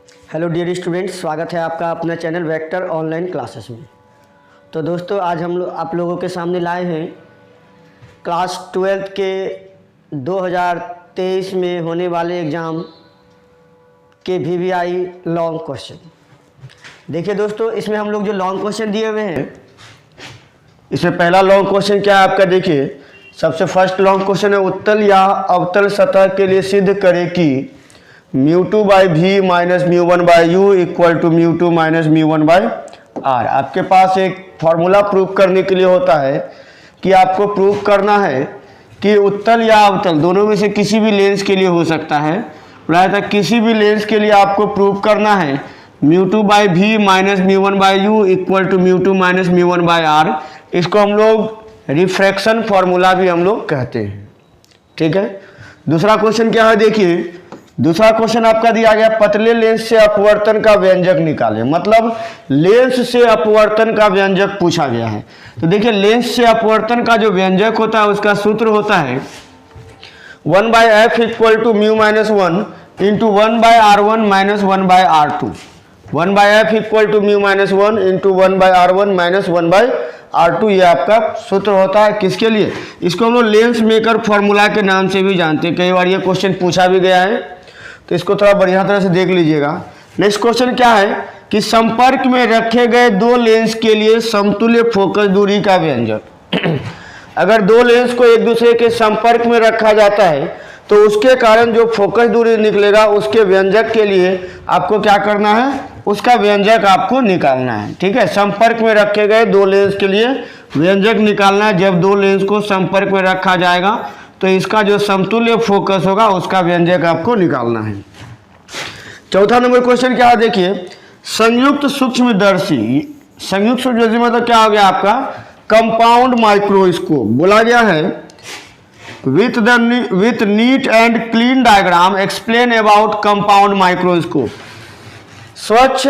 Hello dear students, स्वागत है आपका अपना चैनल वेक्टर ऑनलाइन क्लासेस में। तो दोस्तों, आज हम लोग आप लोगों के सामने लाए हैं क्लास 12 के 2023 में होने वाले एग्ज़ाम के VVI लॉन्ग क्वेश्चन। देखिए दोस्तों, इसमें हम लोग जो लॉन्ग क्वेश्चन दिए हुए हैं, इसमें पहला लॉन्ग क्वेश्चन क्या है आपका। देखिए, सबसे फर्स्ट लॉन्ग क्वेश्चन है, उत्तल या अवतल सतह के लिए सिद्ध करें कि μ2 by V minus μ1 by U equal to μ2 minus μ1 by R. आपके पास एक फॉर्मूला प्रूव करने के लिए होता है कि आपको प्रूव करना है कि उत्तल या अवतल दोनों में से किसी भी लेंस के लिए हो सकता है। प्रायतः किसी भी लेंस के लिए आपको प्रूव करना है μ2 by V minus μ1 by U equal to μ2 minus μ1 by R. इसको हम लोग रिफ्रैक्शन फॉर्मूला भी हम लोग कहते हैं। ठीक है। दूसरा क्वेश्चन क्या है, देखिए दूसरा क्वेश्चन आपका दिया गया, पतले लेंस से अपवर्तन का व्यंजक निकालें। मतलब लेंस से अपवर्तन का व्यंजक पूछा गया है। तो देखिए, लेंस से अपवर्तन का जो व्यंजक होता है उसका सूत्र होता है 1 by f equal to mu minus 1 into 1 by R1 minus 1 by R2। 1 by f equal to mu minus 1 into 1 by R1 minus 1 by R2, ये आपका सूत्र होता है। किसके लिए? इसको हम लोग लेंस मेकर फॉर्मूला के नाम से भी जानते हैं। कई बार ये क्वेश्चन पूछा भी गया है, तो इसको थोड़ा बढ़िया तरह से देख लीजिएगा। नेक्स्ट क्वेश्चन क्या है कि संपर्क में रखे गए दो लेंस के लिए समतुल्य फोकस दूरी का व्यंजक। अगर दो लेंस को एक दूसरे के संपर्क में रखा जाता है तो उसके कारण जो फोकस दूरी निकलेगा उसके व्यंजक के लिए आपको क्या करना है, उसका व्यंजक आपको निकालना है। ठीक है। संपर्क में रखे गए दो लेंस के लिए व्यंजक निकालना है। जब दो लेंस को संपर्क में रखा जाएगा तो इसका जो समतुल्य फोकस होगा उसका व्यंजक आपको निकालना है। चौथा नंबर क्वेश्चन क्या है, देखिए संयुक्त सूक्ष्मदर्शी। संयुक्त सूक्ष्मदर्शी मतलब क्या हो गया आपका, कंपाउंड माइक्रोस्कोप। बोला गया है with neat and clean diagram explain about compound microscope. स्वच्छ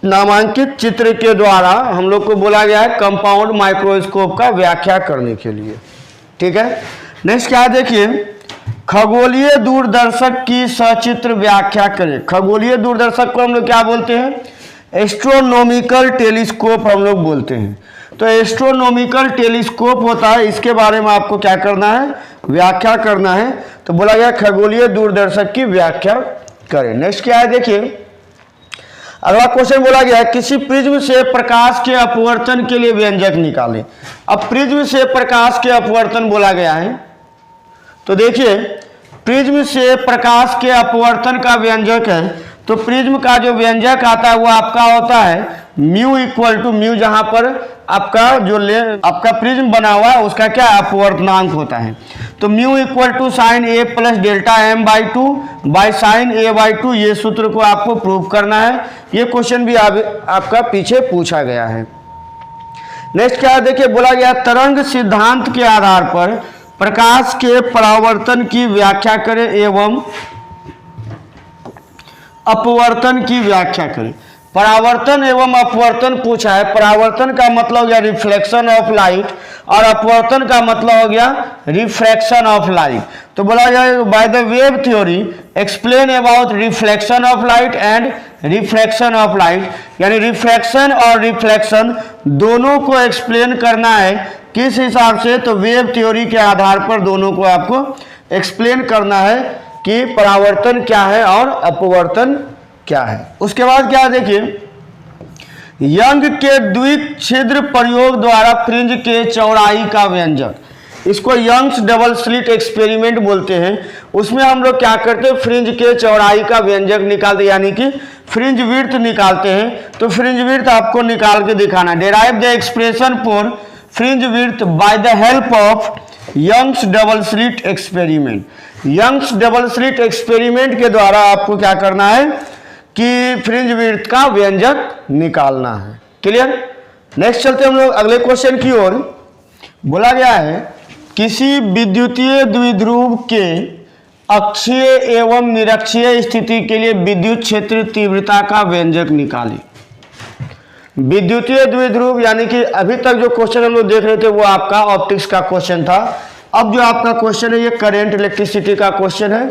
नामांकित चित्र के द्वारा हम लोग को बोला गया है कंपाउंड माइक्रोस्कोप का व्याख्या करने के लिए। ठीक है। नेक्स्ट क्या है, देखिए खगोलीय दूरदर्शक की सचित्र व्याख्या करें। खगोलीय दूरदर्शक को हम लोग क्या बोलते हैं, एस्ट्रोनॉमिकल टेलीस्कोप हम लोग बोलते हैं। तो एस्ट्रोनॉमिकल टेलीस्कोप होता है, इसके बारे में आपको क्या करना है, व्याख्या करना है। तो बोला गया खगोलीय दूरदर्शक की व्याख्या करें। नेक्स्ट क्या है, देखिए अगला क्वेश्चन बोला गया है किसी प्रिज्म से प्रकाश के अपवर्तन के लिए व्यंजक निकालें। अब प्रिज्म से प्रकाश के अपवर्तन बोला गया है, तो देखिए प्रिज्म से प्रकाश के अपवर्तन का व्यंजक है। तो प्रिज्म का जो व्यंजक आता है वो आपका होता है म्यू इक्वल टू म्यू, जहां पर आपका जो आपका प्रिज्म बना हुआ है उसका क्या अपवर्तनांक होता है। तो mu equal to sine A plus delta m by 2 by sine A by 2। ये सूत्र को आपको प्रूव करना है। ये क्वेश्चन भी आपका पीछे पूछा गया है। नेक्स्ट क्या है, देखिए बोला गया तरंग सिद्धांत के आधार पर प्रकाश के परावर्तन की व्याख्या करें एवं अपवर्तन की व्याख्या करें। परावर्तन एवं अपवर्तन पूछा है। परावर्तन का मतलब हो गया रिफ्लेक्शन ऑफ लाइट और अपवर्तन का मतलब हो गया रिफ्रैक्शन ऑफ लाइट। तो बोला जाए by the wave theory explain about reflection of light and refraction of light, यानी रिफ्रैक्शन और रिफ्लेक्शन दोनों को एक्सप्लेन करना है। किस हिसाब से, तो वेव थ्योरी के आधार पर दोनों को आपको एक्सप्लेन करना है कि परावर्तन क्या है और अपवर्तन क्या है। उसके बाद क्या, देखिए यंग के द्वित छिद्र प्रयोग द्वारा फ्रिंज के चौड़ाई का व्यंजक। इसको यंग्स डबल स्लिट एक्सपेरिमेंट बोलते हैं। उसमें हम लोग क्या करते हैं, फ्रिंज के चौड़ाई का व्यंजक निकालते हैं, यानी कि फ्रिंज विड्थ निकालते हैं। तो फ्रिंज विड्थ आपको निकाल के दिखाना। Derive the expression for fringe width by the help of Young's double slit experiment. Young's double slit experiment के द्वारा आपको क्या करना है कि फ्रिंज विड्थ का व्यंजक निकालना है। क्लियर। नेक्स्ट चलते हम लोग अगले क्वेश्चन की ओर। बोला गया है किसी विद्युतीय द्विध्रुव के अक्षीय एवं निरक्षीय स्थिति के लिए विद्युत क्षेत्र तीव्रता का व्यंजक निकालें। विद्युतीय द्विध्रुव यानी कि अभी तक जो क्वेश्चन हम लोग देख रहे थे वो आपका ऑप्टिक्स का क्वेश्चन था। अब जो आपका क्वेश्चन है ये करंट इलेक्ट्रिसिटी का क्वेश्चन है।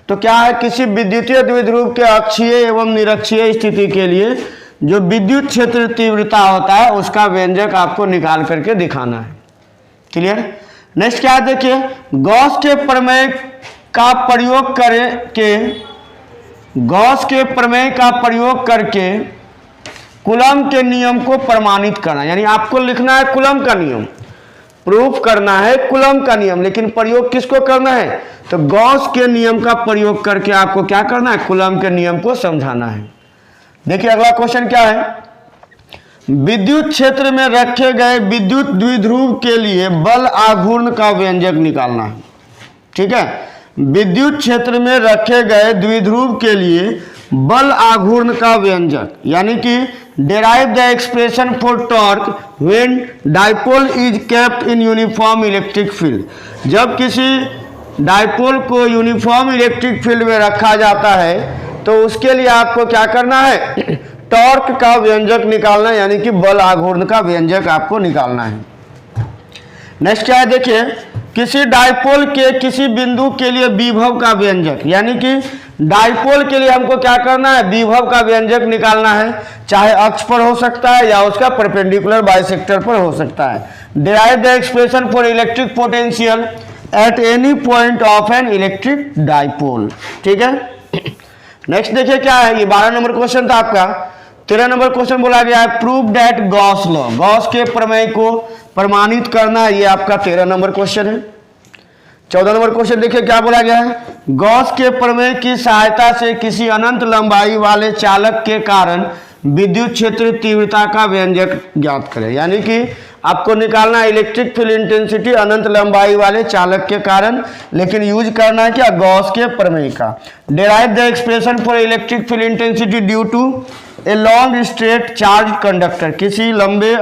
तो क्या है, किसी विद्युतीय द्विध्रुव के अक्षीय एवं निरक्षीय स्थिति के लिए जो विद्युत क्षेत्र तीव्रता होता है उसका व्यंजक आपको निकाल करके दिखाना है। क्लियर। नेक्स्ट क्या है, देखिए, गॉस के प्रमेय का प्रयोग करके कूलम के नियम को प्रमाणित करना, यानी आपको लिखना है कूलम का नियम, प्रूफ करना है कूलम का नियम, लेकिन प्रयोग किसको करना है, तो गॉस के नियम का प्रयोग करके आपको क्या करना है, कूलम के नियम को समझाना है। देखिए अगला क्वेश्चन क्या है, विद्युत क्षेत्र में रखे गए विद्युत द्विध्रुव के लिए बल आघूर्ण का व्यंजक निकालना है। ठीक है, विद्युत क्षेत्र में रखे गए द्विध्रुव के लिए बल आघूर्ण का व्यंजक, यानी कि derive the expression for torque when dipole is kept in uniform electric field. जब किसी डाइपोल को यूनिफॉर्म इलेक्ट्रिक फील्ड में रखा जाता है तो उसके लिए आपको क्या करना है, टॉर्क का व्यंजक निकालना है, यानी कि बल आघूर्ण का व्यंजक आपको निकालना है। नेक्स्ट क्या है, देखिए, किसी डाइपोल के किसी बिंदु के लिए विभव का व्यंजक, यानी कि डाइपोल के लिए हमको क्या करना है, विभव का व्यंजक निकालना है, चाहे अक्ष पर हो सकता है या उसका परपेंडिकुलर बाइसेक्टर पर हो सकता है। Derive the expression for electric potential at any point of an electric dipole. ठीक है। नेक्स्ट देखिए क्या है, ये 12 नंबर क्वेश्चन था आपका। 13 नंबर क्वेश्चन बोला गया है prove that Gauss law, Gauss के प्रमेय को प्रमाणित करना है, ये आपका 13 नंबर क्वेश्चन है। 14 नंबर क्वेश्चन देखिए क्या बोला गया है, गॉस के प्रमेय की सहायता से किसी अनंत लंबाई वाले चालक के कारण विद्युत क्षेत्र तीव्रता का व्यंजक ज्ञात करें, यानी कि आपको निकालना है इलेक्ट्रिक फील्ड इंटेंसिटी अनंत लंबाई वाले चालक के कारण, लेकिन यूज करना है क्या, गॉस के प्रमेय का। Derive the expression for electric field intensity due to a long straight charge conductor, किसी लंबे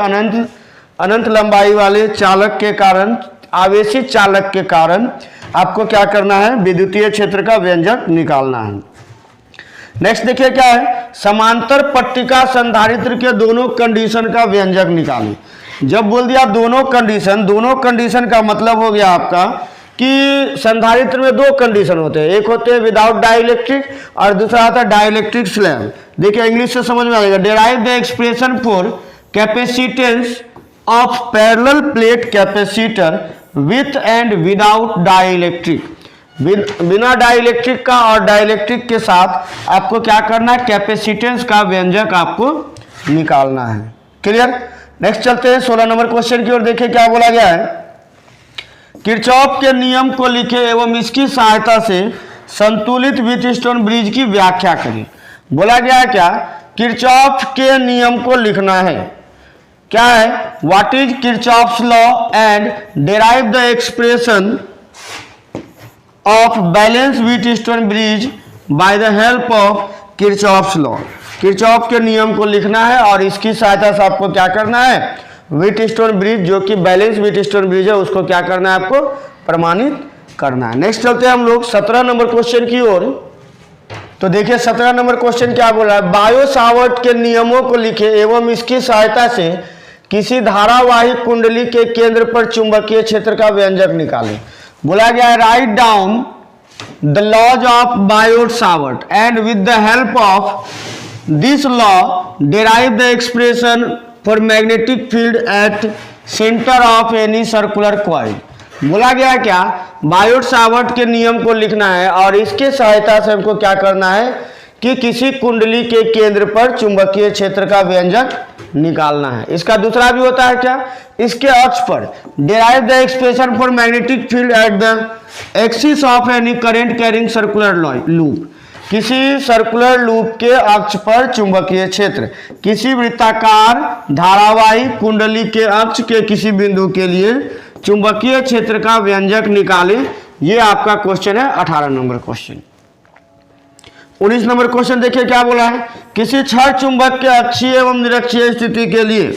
अनंत लंबाई वाले चालक के कारण, आवेशित चालक के कारण आपको क्या करना है, विद्युतीय क्षेत्र का व्यंजक निकालना है। नेक्स्ट देखिए क्या है, समांतर पट्टिका संधारित्र के दोनों कंडीशन का व्यंजक निकालें। जब बोल दिया दोनों कंडीशन का मतलब हो गया आपका कि संधारित्र में दो कंडीशन होते हैं, एक होते हैं विदाउट डाइलेक्ट्रिक और दूसरा आता है डाइलेक्ट्रिक स्लैब। देखिए इंग्लिश से समझ में आ जाएगा। Derive the expression for capacitance of parallel plate capacitor with and without dielectric, बिना डाइलेक्ट्रिक का और डाइलेक्ट्रिक के साथ आपको क्या करना है, कैपेसिटेंस का व्यंजक आपको निकालना है। क्लियर। नेक्स्ट चलते हैं 16 नंबर क्वेश्चन की ओर। देखिए क्या बोला गया है, किरचॉफ के नियम को लिखे एवं इसकी सहायता से संतुलित व्हीटस्टोन ब्रिज की व्याख्या करें। बोला गया है क्या, किरचॉफ के नियम को लिखना है। क्या है, what is Kirchhoff's law and derive the expression of balance Wheatstone bridge bye the help of Kirchhoff's law. Kirchhoff के नियम को लिखना है और इसकी सहायता से आपको क्या करना है, व्हीटस्टोन ब्रिज जो कि बैलेंस व्हीटस्टोन ब्रिज है उसको क्या करना है, आपको प्रमाणित करना है। नेक्स्ट चलते हैं हम लोग 17 नंबर क्वेश्चन की ओर। तो देखिए 17 नंबर क्वेश्चन क्या बोल रहा है, बायो सावर्ट के नियमों को लिखे एवं इसकी सहायता से किसी धारावाही कुंडली के केंद्र पर चुंबकीय क्षेत्र का व्यंजक निकालें। बोला गया है write down the laws of Biot Savart and with the help of this law derive the expression for magnetic field at centre of any circular coil. बोला गया क्या, बायोट सावर्ट के नियम को लिखना है और इसके सहायता से हमको क्या करना है कि किसी कुंडली के केंद्र पर चुंबकीय क्षेत्र का व्यंजक निकालना है। इसका दूसरा भी होता है क्या, इसके अक्ष पर derive the expression for magnetic field at the axis of any current carrying circular loop, किसी सर्कुलर लूप के अक्ष पर चुंबकीय क्षेत्र, किसी वृत्ताकार धारावाही कुंडली के अक्ष के किसी बिंदु के लिए चुंबकीय क्षेत्र का व्यंजक निकालें। ये आपका क्वेश्चन है 18 नंबर क्वेश्चन। 19 नंबर क्वेश्चन देखिए क्या बोला है, किसी क्षण चुंबक के अक्षीय एवं निरक्षीय स्थिति के लिए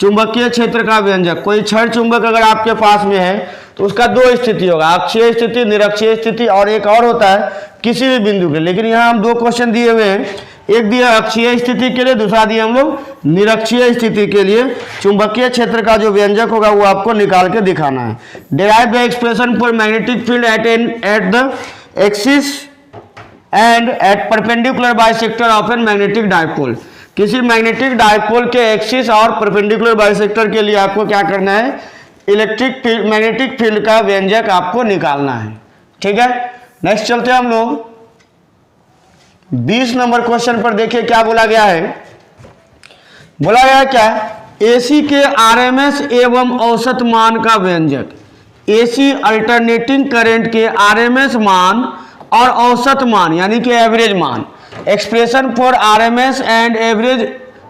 चुंबकीय क्षेत्र का व्यंजक। कोई क्षण चुंबक अगर आपके पास में है तो उसका दो स्थिति होगा, अक्षीय स्थिति, निरक्षीय स्थिति, और एक और होता है किसी भी बिंदु के। लेकिन यहाँ हम दो क्वेश्चन दिए हुए हैं, एक दिया अक्षीय स्थिति के लिए, दूसरा दिया हम लोग निरक्षीय स्थिति के लिए। चुंबकीय क्षेत्र का जो व्यंजक होगा वो आपको निकाल के दिखाना है। Derive the expression for magnetic field at the axis and at perpendicular bisector of an magnetic dipole. किसी मैग्नेटिक डायपोल के एक्सिस और परपेंडिकुलर बाइसेक्टर के लिए आपको क्या करना है, इलेक्ट्रिक फील्ड, मैग्नेटिक फील्ड का व्यंजक आपको निकालना है। ठीक है, नेक्स्ट चलते हैं हम लोग 20 नंबर क्वेश्चन पर। देखिए क्या बोला गया है, बोला गया क्या, एसी के आरएमएस एवं औसत मान का व्यंजक। एसी अल्टरनेटिंग करंट के आरएमएस मान और औसत मान यानी कि एवरेज मान, expression for RMS and average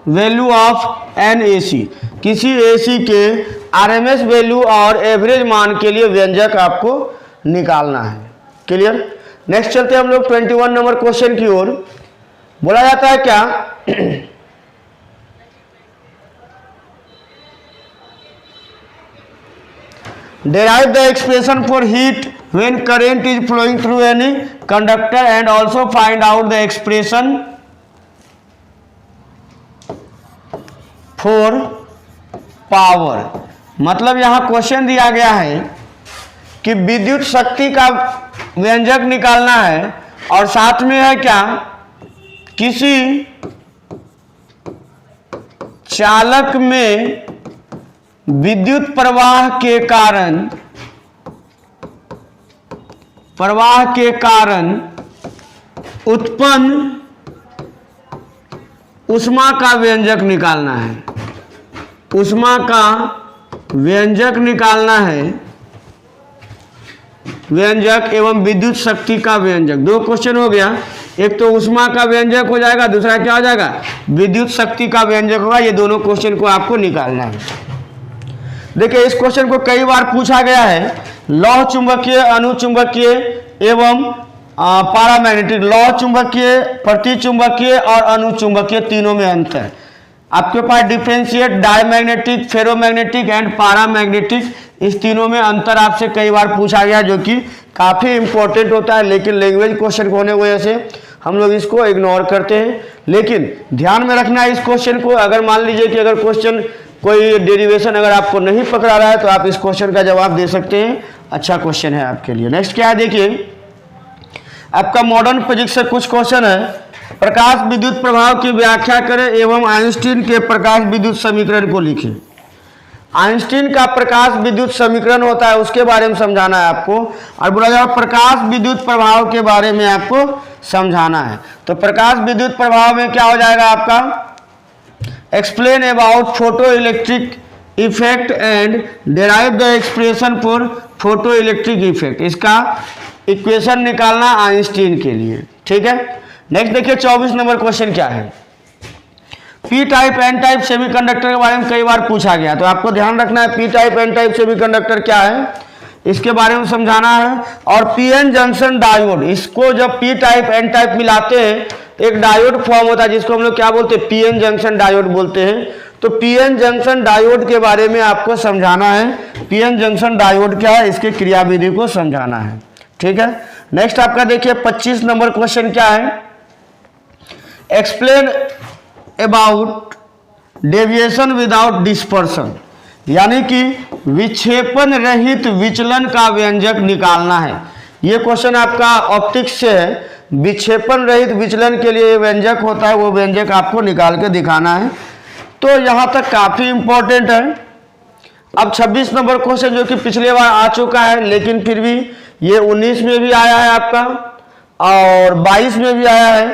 value of N AC. किसी एसी के आरएमएस वैल्यू और एवरेज मान के लिए व्यंजक आपको निकालना है। क्लियर। नेक्स्ट चलते हैं हम लोग 21 नंबर क्वेश्चन की ओर। बोला जाता है क्या, derive the expression for heat when current is flowing through any conductor and also find out the expression for power। मतलब यहां क्वेश्चन दिया गया है कि विद्युत शक्ति का व्यंजक निकालना है और साथ में है क्या, किसी चालक में विद्युत प्रवाह के कारण उत्पन्न ऊष्मा का व्यंजक निकालना है। ऊष्मा का व्यंजक निकालना है, व्यंजक एवं विद्युत शक्ति का व्यंजक। दो क्वेश्चन हो गया, एक तो ऊष्मा का व्यंजक हो जाएगा, दूसरा क्या हो जाएगा, विद्युत शक्ति का व्यंजक होगा। ये दोनों क्वेश्चन को आपको निकालना है। देखिए इस क्वेश्चन को कई बार पूछा गया है, लौह चुंबकीय, अनुचुंबकीय एवं पारामैग्नेटिक। लौह चुंबकीय, प्रतिचुंबकीय और अनुचुंबकीय तीनों में अंतर। आपके पास डिफरेंशिएट, डायमैग्नेटिक, फेरोमैग्नेटिक एंड पारामैग्नेटिक, इस तीनों में अंतर आपसे कई बार पूछा गया, जो कि काफ़ी इंपॉर्टेंट होता है। लेकिन लैंग्वेज क्वेश्चन होने की वजह से हम लोग इसको इग्नोर करते हैं। लेकिन ध्यान में रखना है इस क्वेश्चन को। अगर मान लीजिए कि अगर क्वेश्चन कोई डेरिवेशन अगर आपको नहीं पकड़ा रहा है तो आप इस क्वेश्चन का जवाब दे सकते हैं। अच्छा क्वेश्चन है आपके लिए। नेक्स्ट क्या है, देखिए आपका मॉडर्न फिजिक्स से कुछ क्वेश्चन है। प्रकाश विद्युत प्रभाव की व्याख्या करें एवं आइंस्टीन के प्रकाश विद्युत समीकरण को लिखें। आइंस्टीन का प्रकाश विद्युत समीकरण होता है, उसके बारे में समझाना है आपको। और बोला जाए प्रकाश विद्युत प्रभाव के बारे में आपको समझाना है। तो प्रकाश विद्युत प्रभाव में क्या हो जाएगा आपका, explain about photo electric effect and derive the expression for photo electric effect. इसका इक्वेशन निकालना आइंस्टीन के लिए। ठीक है, नेक्स्ट देखिए 24 नंबर क्वेश्चन क्या है। P type N type semiconductor के बारे में कई बार पूछा गया, तो आपको ध्यान रखना है P type N type semiconductor क्या है, इसके बारे में समझाना है। और पीएन जंक्शन डायोड, इसको जब पी टाइप एन टाइप मिलाते हैं एक डायोड फॉर्म होता है, जिसको हम लोग क्या बोलते हैं, पीएन जंक्शन डायोड बोलते हैं। तो पीएन जंक्शन डायोड के बारे में आपको समझाना है। पीएन जंक्शन डायोड क्या है, इसके क्रियाविधि को समझाना है। ठीक है, नेक्स्ट आपका देखिए 25 नंबर क्वेश्चन क्या है, explain about deviation without dispersion, यानी कि विक्षेपण रहित विचलन का व्यंजक निकालना है। ये क्वेश्चन आपका ऑप्टिक्स से है। विक्षेपण रहित विचलन के लिए व्यंजक होता है, वो व्यंजक आपको निकाल के दिखाना है। तो यहाँ तक काफ़ी इंपॉर्टेंट है। अब 26 नंबर क्वेश्चन जो कि पिछले बार आ चुका है, लेकिन फिर भी ये 19 में भी आया है आपका और 22 में भी आया है,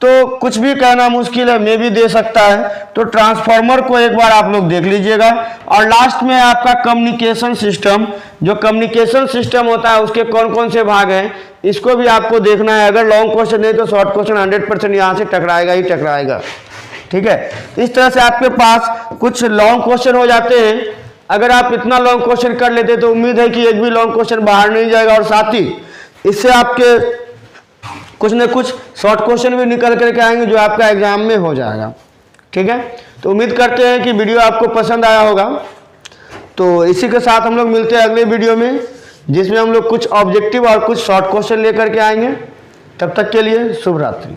तो कुछ भी कहना मुश्किल है, मैं भी दे सकता है। तो ट्रांसफार्मर को एक बार आप लोग देख लीजिएगा। और लास्ट में आपका कम्युनिकेशन सिस्टम, जो कम्युनिकेशन सिस्टम होता है उसके कौन कौन से भाग हैं, इसको भी आपको देखना है। अगर लॉन्ग क्वेश्चन नहीं तो शॉर्ट क्वेश्चन 100% यहाँ से टकराएगा ही टकराएगा। ठीक है, इस तरह से आपके पास कुछ लॉन्ग क्वेश्चन हो जाते हैं। अगर आप इतना लॉन्ग क्वेश्चन कर लेते तो उम्मीद है कि एक भी लॉन्ग क्वेश्चन बाहर नहीं जाएगा, और साथ ही इससे आपके कुछ न कुछ शॉर्ट क्वेश्चन भी निकल करके आएंगे जो आपका एग्जाम में हो जाएगा। ठीक है, तो उम्मीद करते हैं कि वीडियो आपको पसंद आया होगा। तो इसी के साथ हम लोग मिलते हैं अगले वीडियो में, जिसमें हम लोग कुछ ऑब्जेक्टिव और कुछ शॉर्ट क्वेश्चन लेकर के आएंगे। तब तक के लिए शुभ रात्रि।